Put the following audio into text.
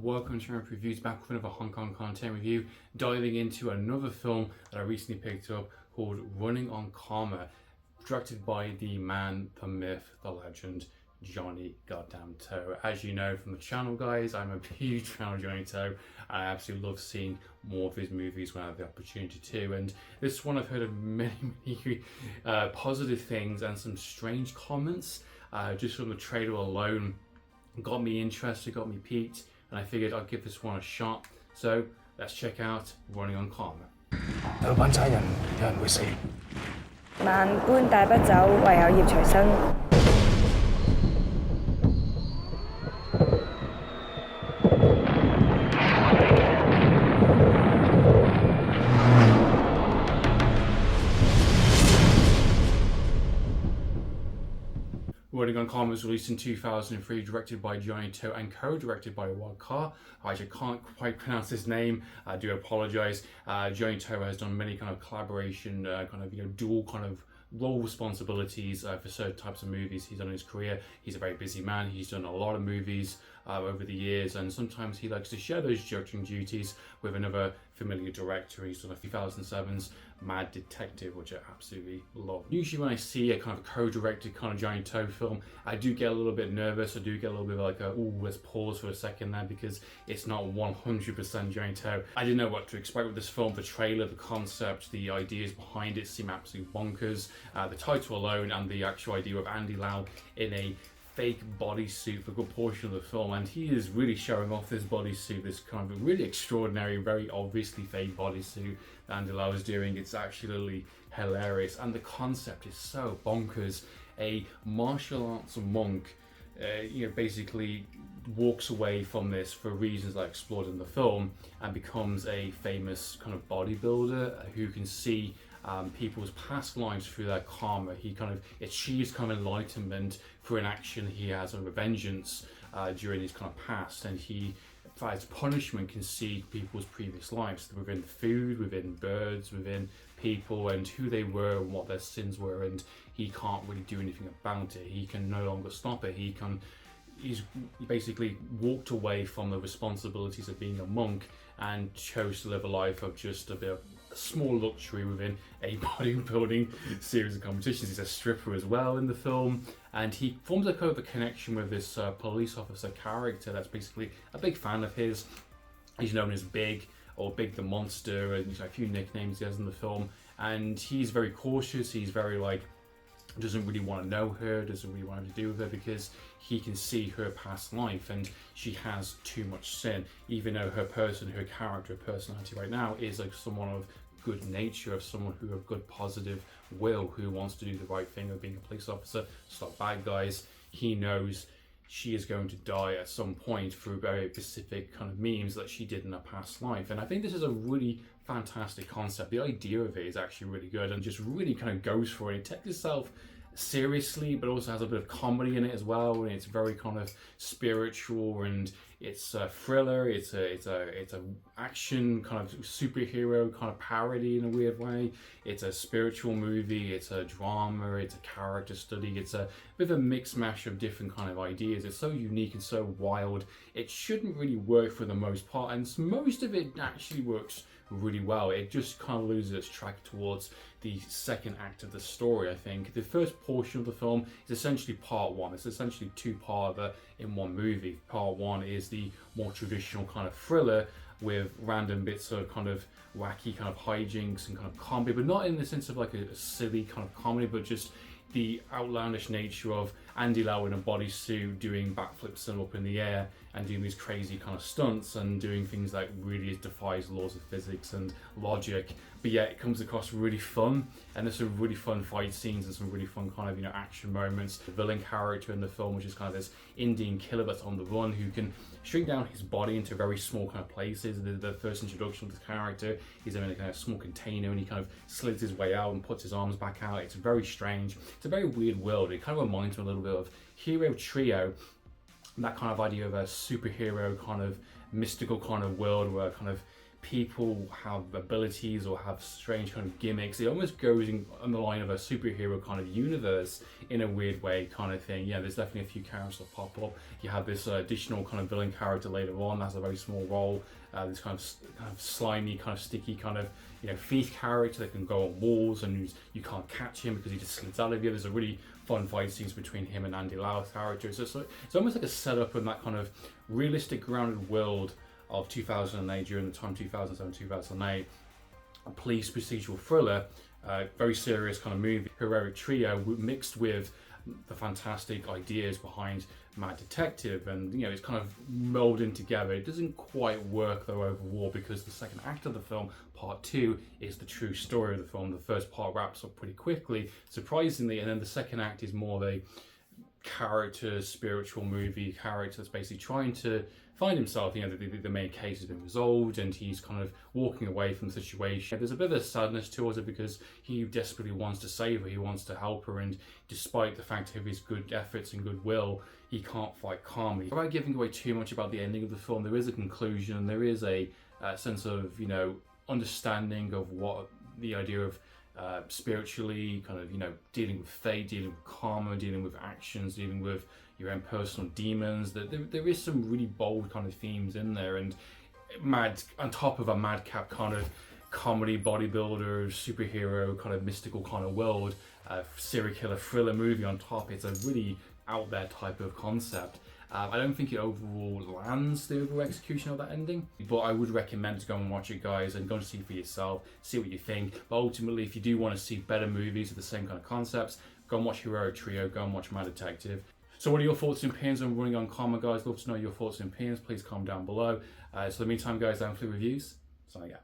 welcome to Ramp Reviews, back with another Hong Kong content review, diving into another film that I recently picked up called Running on Karma, directed by the man, the myth, the legend, Johnnie To. As you know from the channel, guys, I'm a huge fan of Johnnie To. I absolutely love seeing more of his movies when I have the opportunity to, and this one I've heard of many positive things and some strange comments just from the trailer alone. Got me interested, got me piqued, and I figured I'd give this one a shot. So let's check out Running on Karma. 有班差人，有人會死。萬般帶不走，唯有業隨身。 Running on Karma was released in 2003, directed by Johnnie To and co-directed by Ka. I actually can't quite pronounce his name. I do apologise. Johnnie To has done many kind of collaboration, dual kind of role responsibilities for certain types of movies he's done in his career. He's a very busy man. He's done a lot of movies over the years, and sometimes he likes to share those directing duties with another familiar director. He's done a 2007's Mad Detective, which I absolutely love. Usually when I see a kind of co-directed kind of Johnnie To film, I do get a little bit nervous. I do get a little bit like let's pause for a second there, because it's not 100% Johnnie To. I didn't know what to expect with this film. The trailer, the concept, the ideas behind it seem absolutely bonkers. The title alone and the actual idea of Andy Lau in a fake bodysuit for a good portion of the film, and he is really showing off this bodysuit, this kind of really extraordinary, very obviously fake bodysuit that Andy Lau is doing. It's actually hilarious, and the concept is so bonkers. A martial arts monk basically walks away from this for reasons I explored in the film and becomes a famous kind of bodybuilder who can see people's past lives through their karma. He kind of achieves kind of enlightenment through an action he has of vengeance during his kind of past, and he, as punishment, can see people's previous lives within food, within birds, within people, and who they were and what their sins were, and he can't really do anything about it. He can no longer stop it. He's basically walked away from the responsibilities of being a monk and chose to live a life of just a small luxury within a bodybuilding series of competitions. He's a stripper as well in the film, and he forms a kind of a connection with this police officer character that's basically a big fan of his. He's known as Big, or Big the Monster, and a few nicknames he has in the film, and he's very cautious. He's very doesn't really want to know her, doesn't really want to do with her, because he can see her past life and she has too much sin, even though her character, her personality right now is like someone of good nature, of someone who have good positive will, who wants to do the right thing of being a police officer, stop bad guys. He knows she is going to die at some point through very specific kind of means that she did in her past life. And I think this is a really fantastic concept. The idea of it is actually really good and just really kind of goes for it. It takes itself seriously, but also has a bit of comedy in it as well, and it's very kind of spiritual, and it's a thriller, it's a action kind of superhero kind of parody in a weird way. It's a spiritual movie, it's a drama, it's a character study, it's a bit of a mix mash of different kind of ideas. It's so unique and so wild. It shouldn't really work for the most part, and most of it actually works really well. It just kind of loses its track towards the second act of the story. I think the first portion of the film is essentially part one. It's essentially two parts in one movie. Part one is the more traditional kind of thriller with random bits of kind of wacky kind of hijinks and kind of comedy, but not in the sense of like a silly kind of comedy, but just the outlandish nature of Andy Lau in a bodysuit doing backflips and up in the air and doing these crazy kind of stunts and doing things that really defies laws of physics and logic, but yet it comes across really fun, and there's some really fun fight scenes and some really fun kind of action moments. The villain character in the film, which is kind of this Indian killer that's on the run, who can shrink down his body into very small kind of places. The first introduction of this character, he's in a kind of small container and he kind of slits his way out and puts his arms back out. It's very strange. It's a very weird world. It kind of reminds me a little bit of Hero Trio, that kind of idea of a superhero kind of mystical kind of world where kind of people have abilities or have strange kind of gimmicks. It almost goes on the line of a superhero kind of universe in a weird way kind of thing. Yeah, there's definitely a few characters that pop up. You have this additional kind of villain character later on that has a very small role. This kind of slimy, kind of sticky, kind of thief character that can go on walls and you can't catch him because he just slips out of you. There's a really fun fight scenes between him and Andy Lau's character. So it's almost like a setup in that kind of realistic, grounded world of 2008, during the time 2007-2008, a police procedural thriller, very serious kind of movie, heroic trio mixed with the fantastic ideas behind Mad Detective, and it's kind of melding together. It doesn't quite work though overall, because the second act of the film, part 2, is the true story of the film. The first part wraps up pretty quickly, surprisingly, and then the second act is more of a character, spiritual movie, character that's basically trying to find himself. The main case has been resolved and he's kind of walking away from the situation. There's a bit of a sadness towards it because he desperately wants to save her, he wants to help her, and despite the fact of his good efforts and goodwill, he can't fight calmly. Without giving away too much about the ending of the film, there is a conclusion, there is a sense of understanding of what the idea of spiritually, kind of dealing with fate, dealing with karma, dealing with actions, dealing with your own personal demons. That there is some really bold kind of themes in there, and on top of a madcap kind of comedy, bodybuilder, superhero, kind of mystical kind of world, serial killer thriller movie on top. It's a really out there type of concept. I don't think it overall lands the overall execution of that ending, but I would recommend to go and watch it, guys, and go and see for yourself, see what you think. But ultimately, if you do want to see better movies with the same kind of concepts, go and watch Heroic Trio, go and watch Mad Detective. So what are your thoughts and opinions on Running on Karma, guys? Love to know your thoughts and opinions. Please comment down below. So in the meantime, guys, Amphlett Reviews, signing out.